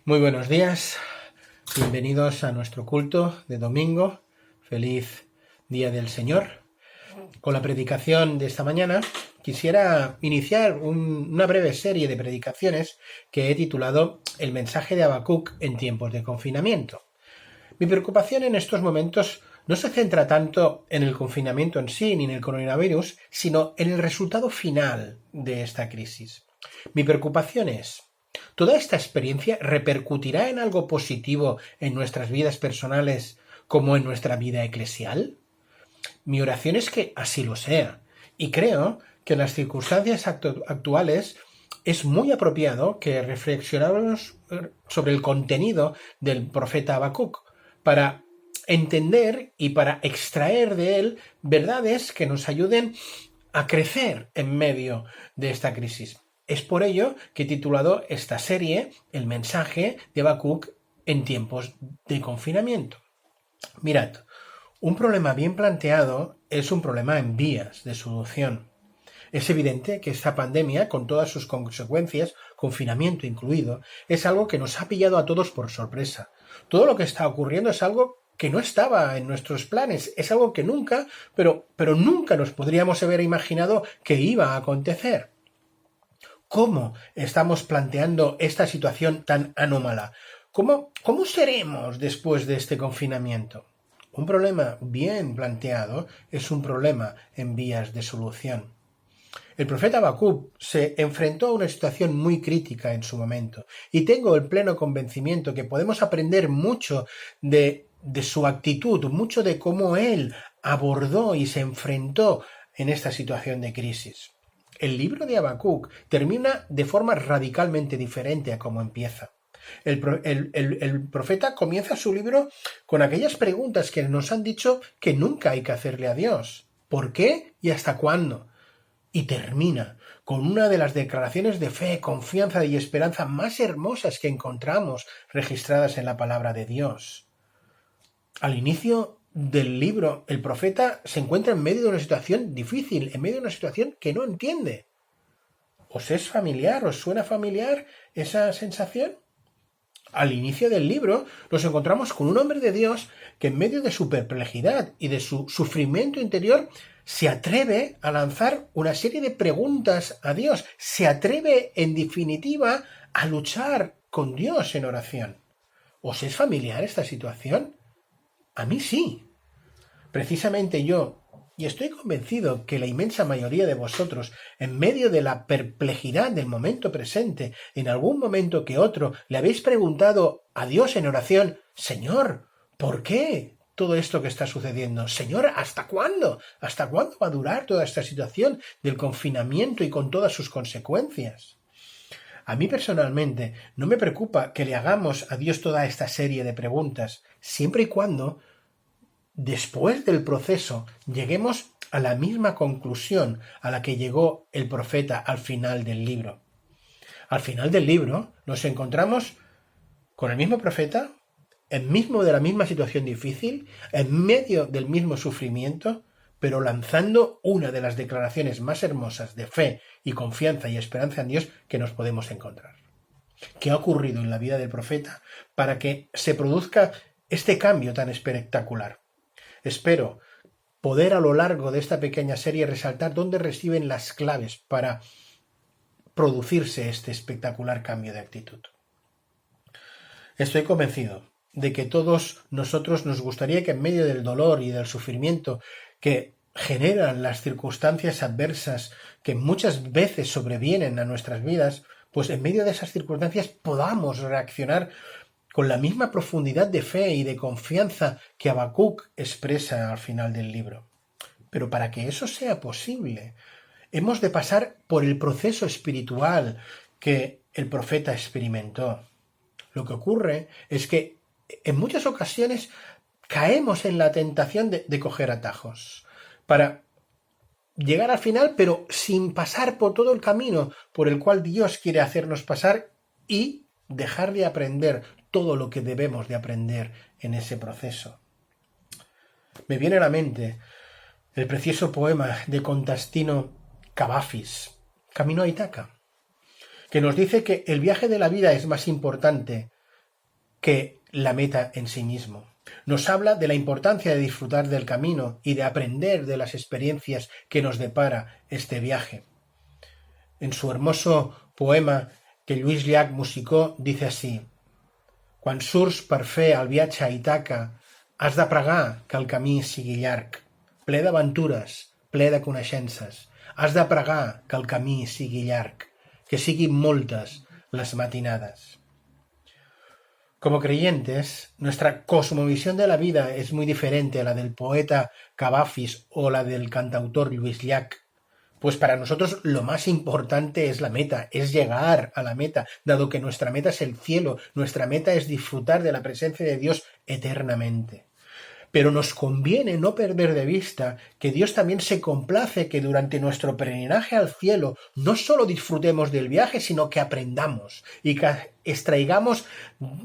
Muy buenos días, bienvenidos a nuestro culto de domingo. Feliz Día del Señor. Con la predicación de esta mañana quisiera iniciar una breve serie de predicaciones que he titulado El mensaje de Habacuc en tiempos de confinamiento. Mi preocupación en estos momentos no se centra tanto en el confinamiento en sí ni en el coronavirus, sino en el resultado final de esta crisis. Mi preocupación es: ¿toda esta experiencia repercutirá en algo positivo en nuestras vidas personales como en nuestra vida eclesial? Mi oración es que así lo sea, y creo que en las circunstancias actuales es muy apropiado que reflexionemos sobre el contenido del profeta Habacuc para entender y para extraer de él verdades que nos ayuden a crecer en medio de esta crisis. Es por ello que he titulado esta serie El mensaje de Habacuc en tiempos de confinamiento. Mirad, un problema bien planteado es un problema en vías de solución. Es evidente que esta pandemia, con todas sus consecuencias, confinamiento incluido, es algo que nos ha pillado a todos por sorpresa. Todo lo que está ocurriendo es algo que no estaba en nuestros planes, es algo que nunca, pero nunca nos podríamos haber imaginado que iba a acontecer. ¿Cómo estamos planteando esta situación tan anómala? ¿Cómo seremos después de este confinamiento? Un problema bien planteado es un problema en vías de solución. El profeta Habacuc se enfrentó a una situación muy crítica en su momento, y tengo el pleno convencimiento que podemos aprender mucho de su actitud, mucho de cómo él abordó y se enfrentó en esta situación de crisis. El libro de Habacuc termina de forma radicalmente diferente a cómo empieza. El profeta comienza su libro con aquellas preguntas que nos han dicho que nunca hay que hacerle a Dios. ¿Por qué y hasta cuándo? Y termina con una de las declaraciones de fe, confianza y esperanza más hermosas que encontramos registradas en la palabra de Dios. Al inicio del libro, el profeta se encuentra en medio de una situación difícil, en medio de una situación que no entiende. ¿Os es familiar? ¿Os suena familiar esa sensación? Al inicio del libro nos encontramos con un hombre de Dios que en medio de su perplejidad y de su sufrimiento interior se atreve a lanzar una serie de preguntas a Dios, se atreve en definitiva a luchar con Dios en oración. ¿Os es familiar esta situación? A mí sí. Precisamente yo, y estoy convencido que la inmensa mayoría de vosotros, en medio de la perplejidad del momento presente, en algún momento que otro, le habéis preguntado a Dios en oración: Señor, ¿por qué todo esto que está sucediendo? Señor, ¿hasta cuándo? ¿Hasta cuándo va a durar toda esta situación del confinamiento y con todas sus consecuencias? A mí personalmente no me preocupa que le hagamos a Dios toda esta serie de preguntas, siempre y cuando después del proceso lleguemos a la misma conclusión a la que llegó el profeta al final del libro. Al final del libro nos encontramos con el mismo profeta, en medio de la misma situación difícil, en medio del mismo sufrimiento, pero lanzando una de las declaraciones más hermosas de fe y confianza y esperanza en Dios que nos podemos encontrar. ¿Qué ha ocurrido en la vida del profeta para que se produzca este cambio tan espectacular? Espero poder a lo largo de esta pequeña serie resaltar dónde reciben las claves para producirse este espectacular cambio de actitud. Estoy convencido de que todos nosotros nos gustaría que en medio del dolor y del sufrimiento que generan las circunstancias adversas que muchas veces sobrevienen a nuestras vidas, pues en medio de esas circunstancias podamos reaccionar con la misma profundidad de fe y de confianza que Habacuc expresa al final del libro. Pero para que eso sea posible, hemos de pasar por el proceso espiritual que el profeta experimentó. Lo que ocurre es que en muchas ocasiones caemos en la tentación de coger atajos para llegar al final, pero sin pasar por todo el camino por el cual Dios quiere hacernos pasar y dejar de aprender todo lo que debemos de aprender en ese proceso. Me viene a la mente el precioso poema de Constantino Cavafis, Camino a Ítaca, que nos dice que el viaje de la vida es más importante que la meta en sí mismo. Nos habla de la importancia de disfrutar del camino y de aprender de las experiencias que nos depara este viaje. En su hermoso poema que Lluís Llach musicó, dice así: «Quan surts per fer el viatge a Ítaca, has de pregar que el camí sigui llarg, ple d'aventures, ple de coneixences. Has de pregar que el camí sigui llarg, que siguin moltes les matinades». Como creyentes, nuestra cosmovisión de la vida es muy diferente a la del poeta Cavafis o la del cantautor Lluís Llach. Pues para nosotros lo más importante es la meta, es llegar a la meta, dado que nuestra meta es el cielo, nuestra meta es disfrutar de la presencia de Dios eternamente. Pero nos conviene no perder de vista que Dios también se complace que durante nuestro peregrinaje al cielo no solo disfrutemos del viaje, sino que aprendamos y que extraigamos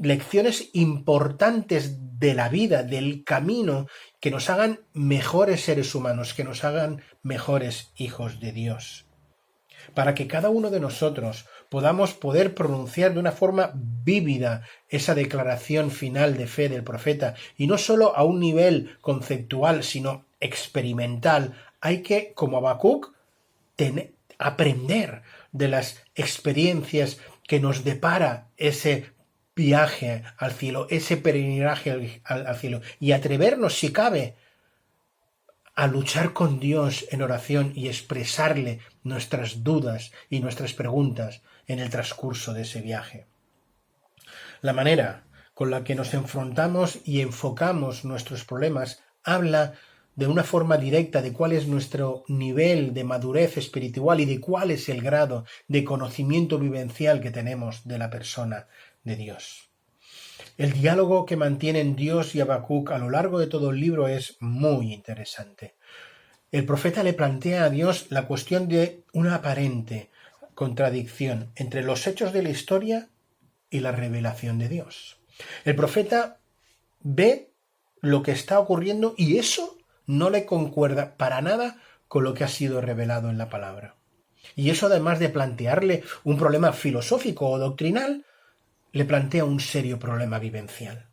lecciones importantes de la vida, del camino, que nos hagan mejores seres humanos, que nos hagan mejores hijos de Dios. Para que cada uno de nosotros podamos poder pronunciar de una forma vívida esa declaración final de fe del profeta, y no solo a un nivel conceptual, sino experimental, hay que, como Habacuc, aprender de las experiencias que nos depara ese viaje al cielo, ese peregrinaje al cielo, y atrevernos, si cabe, a luchar con Dios en oración y expresarle nuestras dudas y nuestras preguntas en el transcurso de ese viaje. La manera con la que nos enfrentamos y enfocamos nuestros problemas habla de una forma directa de cuál es nuestro nivel de madurez espiritual y de cuál es el grado de conocimiento vivencial que tenemos de la persona de Dios. El diálogo que mantienen Dios y Habacuc a lo largo de todo el libro es muy interesante. El profeta le plantea a Dios la cuestión de una aparente contradicción entre los hechos de la historia y la revelación de Dios. El profeta ve lo que está ocurriendo y eso no le concuerda para nada con lo que ha sido revelado en la palabra. Y eso, además de plantearle un problema filosófico o doctrinal, le plantea un serio problema vivencial.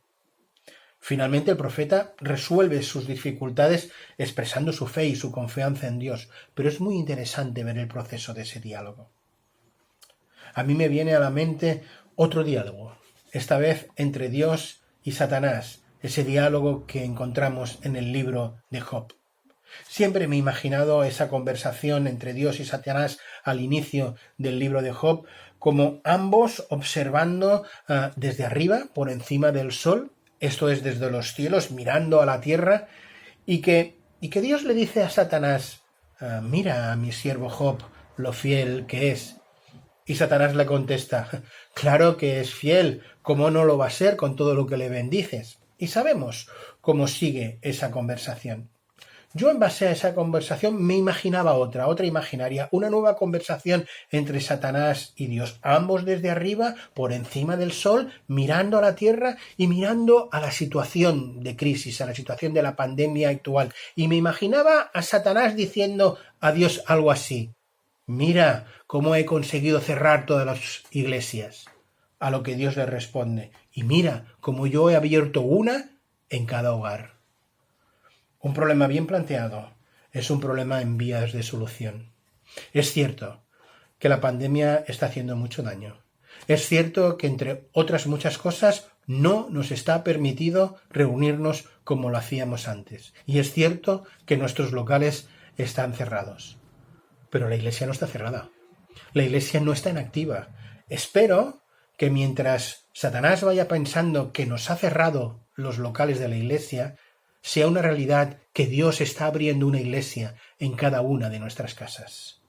Finalmente, el profeta resuelve sus dificultades expresando su fe y su confianza en Dios, pero es muy interesante ver el proceso de ese diálogo. A mí me viene a la mente otro diálogo, esta vez entre Dios y Satanás, ese diálogo que encontramos en el libro de Job. Siempre me he imaginado esa conversación entre Dios y Satanás al inicio del libro de Job como ambos observando desde arriba, por encima del sol, esto es desde los cielos, mirando a la tierra, y que Dios le dice a Satanás: mira a mi siervo Job, lo fiel que es. Y Satanás le contesta: claro que es fiel, ¿cómo no lo va a ser con todo lo que le bendices? Y sabemos cómo sigue esa conversación. Yo, en base a esa conversación, me imaginaba otra imaginaria, una nueva conversación entre Satanás y Dios, ambos desde arriba, por encima del sol, mirando a la tierra y mirando a la situación de crisis, a la situación de la pandemia actual. Y me imaginaba a Satanás diciendo a Dios algo así: mira cómo he conseguido cerrar todas las iglesias. A lo que Dios le responde: y mira cómo yo he abierto una en cada hogar. Un problema bien planteado es un problema en vías de solución. Es cierto que la pandemia está haciendo mucho daño. Es cierto que, entre otras muchas cosas, no nos está permitido reunirnos como lo hacíamos antes. Y es cierto que nuestros locales están cerrados. Pero la iglesia no está cerrada. La iglesia no está inactiva. Espero que mientras Satanás vaya pensando que nos ha cerrado los locales de la iglesia, sea una realidad que Dios está abriendo una iglesia en cada una de nuestras casas.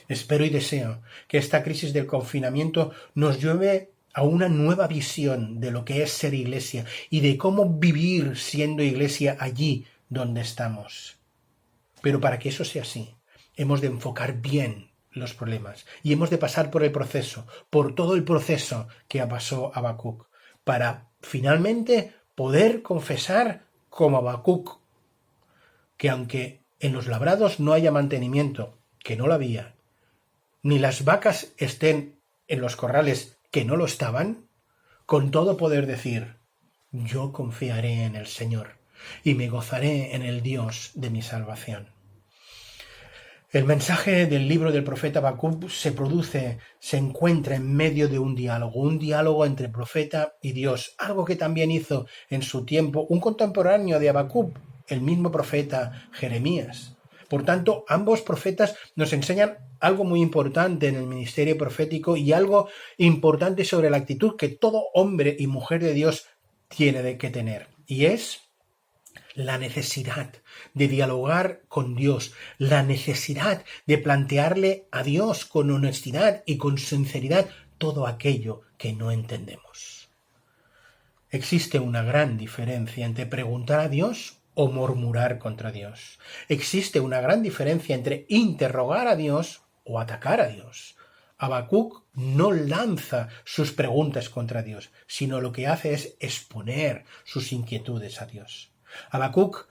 Espero y deseo que esta crisis del confinamiento nos lleve a una nueva visión de lo que es ser iglesia y de cómo vivir siendo iglesia allí donde estamos. Pero para que eso sea así, hemos de enfocar bien los problemas y hemos de pasar por el proceso, por todo el proceso que pasó Habacuc, para finalmente poder confesar como Habacuc, que aunque en los labrados no haya mantenimiento, que no lo había, ni las vacas estén en los corrales, que no lo estaban, con todo poder decir: yo confiaré en el Señor y me gozaré en el Dios de mi salvación. El mensaje del libro del profeta Habacuc se encuentra en medio de un diálogo entre profeta y Dios, algo que también hizo en su tiempo un contemporáneo de Habacuc, el mismo profeta Jeremías. Por tanto, ambos profetas nos enseñan algo muy importante en el ministerio profético y algo importante sobre la actitud que todo hombre y mujer de Dios tiene que tener, y es la necesidad de dialogar con Dios, la necesidad de plantearle a Dios con honestidad y con sinceridad todo aquello que no entendemos. Existe una gran diferencia entre preguntar a Dios o murmurar contra Dios. Existe una gran diferencia entre interrogar a Dios o atacar a Dios. Habacuc no lanza sus preguntas contra Dios, sino lo que hace es exponer sus inquietudes a Dios. Habacuc,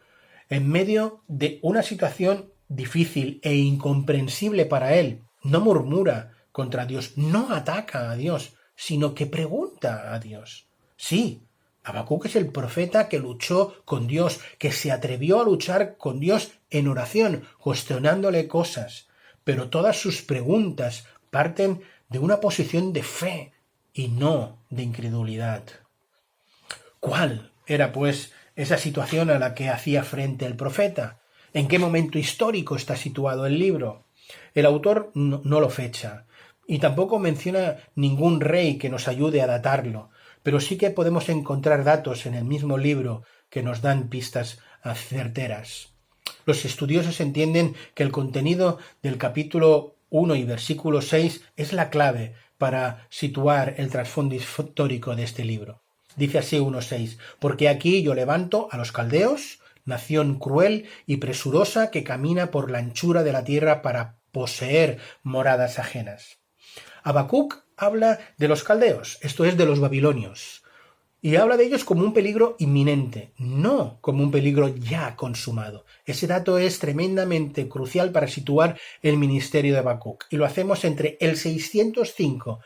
en medio de una situación difícil e incomprensible para él, no murmura contra Dios, no ataca a Dios, sino que pregunta a Dios. Sí, Habacuc es el profeta que luchó con Dios, que se atrevió a luchar con Dios en oración, cuestionándole cosas, pero todas sus preguntas parten de una posición de fe y no de incredulidad. ¿Cuál era, pues, esa situación a la que hacía frente el profeta? ¿En qué momento histórico está situado el libro? El autor no lo fecha y tampoco menciona ningún rey que nos ayude a datarlo, pero sí que podemos encontrar datos en el mismo libro que nos dan pistas certeras. Los estudiosos entienden que el contenido del capítulo 1 y versículo 6 es la clave para situar el trasfondo histórico de este libro. Dice así 1.6: porque aquí yo levanto a los caldeos, nación cruel y presurosa que camina por la anchura de la tierra para poseer moradas ajenas. Habacuc habla de los caldeos, esto es, de los babilonios, y habla de ellos como un peligro inminente, no como un peligro ya consumado. Ese dato es tremendamente crucial para situar el ministerio de Habacuc, y lo hacemos entre el 605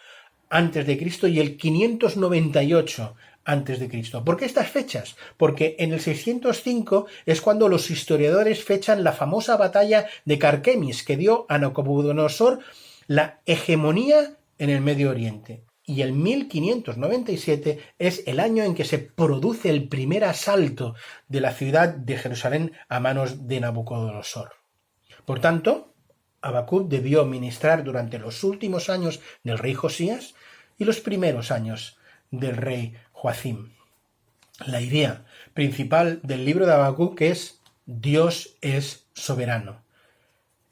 a.C. y el 598 a.C. ¿Por qué estas fechas? Porque en el 605 es cuando los historiadores fechan la famosa batalla de Carquemis, que dio a Nabucodonosor la hegemonía en el Medio Oriente. Y el 1597 es el año en que se produce el primer asalto de la ciudad de Jerusalén a manos de Nabucodonosor. Por tanto, Habacuc debió ministrar durante los últimos años del rey Josías y los primeros años del rey Joacim. La idea principal del libro de Habacuc es: Dios es soberano.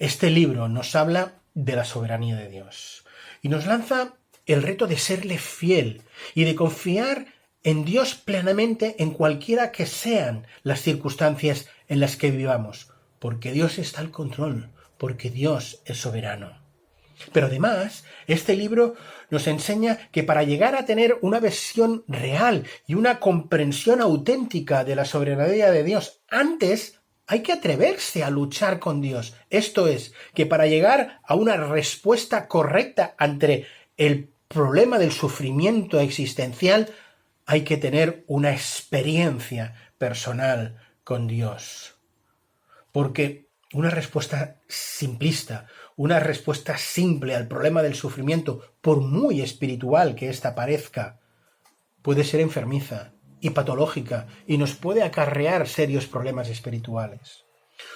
Este libro nos habla de la soberanía de Dios y nos lanza el reto de serle fiel y de confiar en Dios plenamente en cualquiera que sean las circunstancias en las que vivamos, porque Dios está al control, porque Dios es soberano. Pero además, este libro nos enseña que para llegar a tener una visión real y una comprensión auténtica de la soberanía de Dios, antes hay que atreverse a luchar con Dios. Esto es, que para llegar a una respuesta correcta ante el problema del sufrimiento existencial, hay que tener una experiencia personal con Dios. Porque una respuesta simplista, una respuesta simple al problema del sufrimiento, por muy espiritual que ésta parezca, puede ser enfermiza y patológica y nos puede acarrear serios problemas espirituales.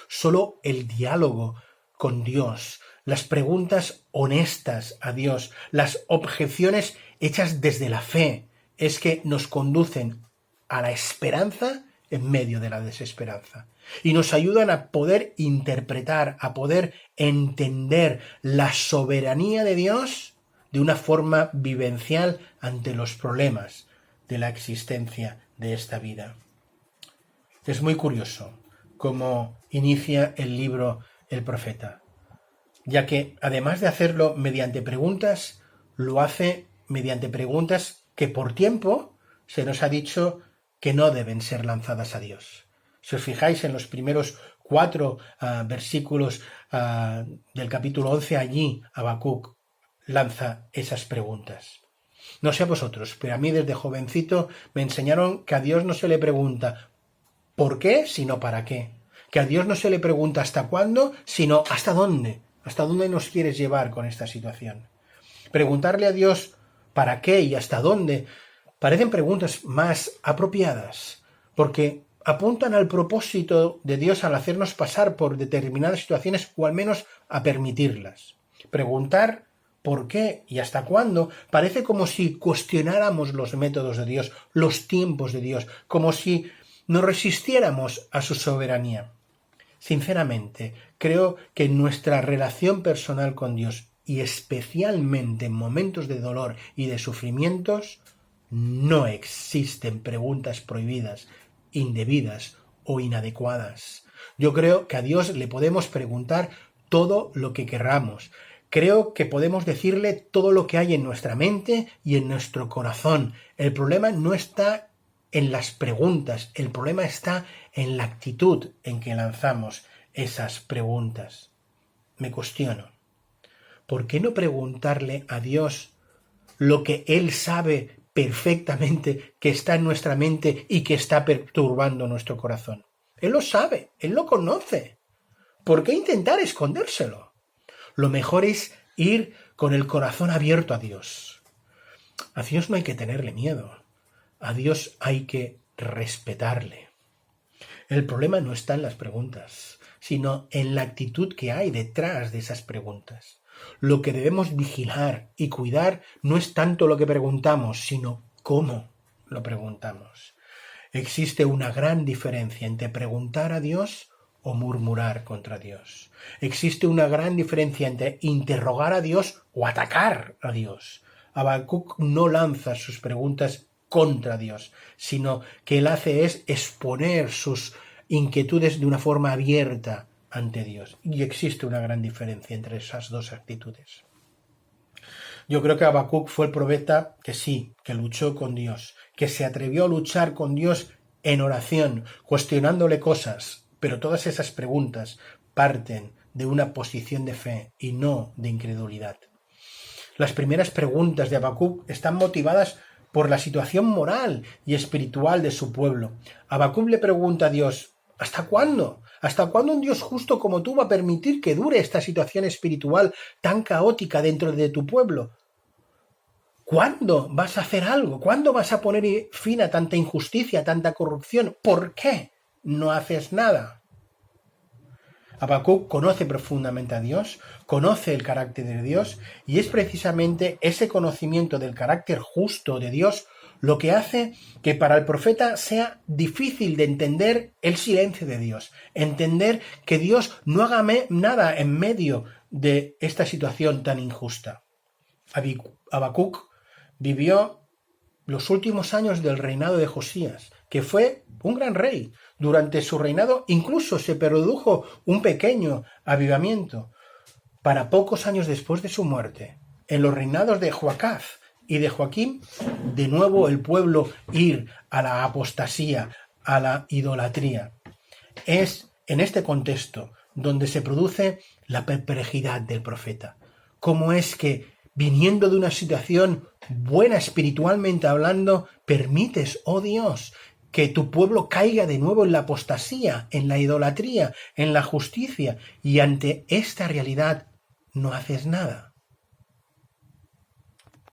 Solo el diálogo con Dios, las preguntas honestas a Dios, las objeciones hechas desde la fe, es que nos conducen a la esperanza en medio de la desesperanza y nos ayudan a poder interpretar, a poder entender la soberanía de Dios de una forma vivencial ante los problemas de la existencia de esta vida. Es muy curioso cómo inicia el libro el profeta, ya que además de hacerlo mediante preguntas, lo hace mediante preguntas que por tiempo se nos ha dicho que no deben ser lanzadas a Dios. Si os fijáis en los primeros 4 versículos del capítulo 11, allí Habacuc lanza esas preguntas. No sé a vosotros, pero a mí desde jovencito me enseñaron que a Dios no se le pregunta ¿por qué?, sino ¿para qué? Que a Dios no se le pregunta ¿hasta cuándo?, sino ¿hasta dónde? ¿Hasta dónde nos quieres llevar con esta situación? Preguntarle a Dios ¿para qué y hasta dónde? Parecen preguntas más apropiadas, porque apuntan al propósito de Dios al hacernos pasar por determinadas situaciones o al menos a permitirlas. Preguntar ¿por qué y hasta cuándo? Parece como si cuestionáramos los métodos de Dios, los tiempos de Dios, como si nos resistiéramos a su soberanía. Sinceramente, creo que en nuestra relación personal con Dios, y especialmente en momentos de dolor y de sufrimientos, no existen preguntas prohibidas, indebidas o inadecuadas. Yo creo que a Dios le podemos preguntar todo lo que querramos. Creo que podemos decirle todo lo que hay en nuestra mente y en nuestro corazón. El problema no está en las preguntas, el problema está en la actitud en que lanzamos esas preguntas. Me cuestiono, ¿por qué no preguntarle a Dios lo que Él sabe perfectamente que está en nuestra mente y que está perturbando nuestro corazón? Él lo sabe, Él lo conoce. ¿Por qué intentar escondérselo? Lo mejor es ir con el corazón abierto a Dios. A Dios no hay que tenerle miedo. A Dios hay que respetarle. El problema no está en las preguntas, sino en la actitud que hay detrás de esas preguntas. Lo que debemos vigilar y cuidar no es tanto lo que preguntamos, sino cómo lo preguntamos. Existe una gran diferencia entre preguntar a Dios o murmurar contra Dios. Existe una gran diferencia entre interrogar a Dios o atacar a Dios. Habacuc no lanza sus preguntas contra Dios, sino que él hace es exponer sus inquietudes de una forma abierta ante Dios. Y existe una gran diferencia entre esas dos actitudes. Yo creo que Habacuc fue el profeta que sí, que luchó con Dios, que se atrevió a luchar con Dios en oración, cuestionándole cosas, pero todas esas preguntas parten de una posición de fe y no de incredulidad. Las primeras preguntas de Habacuc están motivadas por la situación moral y espiritual de su pueblo. Habacuc le pregunta a Dios, ¿hasta cuándo? ¿Hasta cuándo un Dios justo como tú va a permitir que dure esta situación espiritual tan caótica dentro de tu pueblo? ¿Cuándo vas a hacer algo? ¿Cuándo vas a poner fin a tanta injusticia, a tanta corrupción? ¿Por qué no haces nada? Habacuc conoce profundamente a Dios, conoce el carácter de Dios, y es precisamente ese conocimiento del carácter justo de Dios lo que hace que para el profeta sea difícil de entender el silencio de Dios, entender que Dios no haga nada en medio de esta situación tan injusta. Habacuc vivió los últimos años del reinado de Josías, que fue un gran rey. Durante su reinado incluso se produjo un pequeño avivamiento. Para pocos años después de su muerte, en los reinados de Joacaz y de Joaquín, de nuevo el pueblo ir a la apostasía, a la idolatría. Es en este contexto donde se produce la perplejidad del profeta. ¿Cómo es que, viniendo de una situación buena espiritualmente hablando, permites, oh Dios, que tu pueblo caiga de nuevo en la apostasía, en la idolatría, en la justicia, y ante esta realidad no haces nada?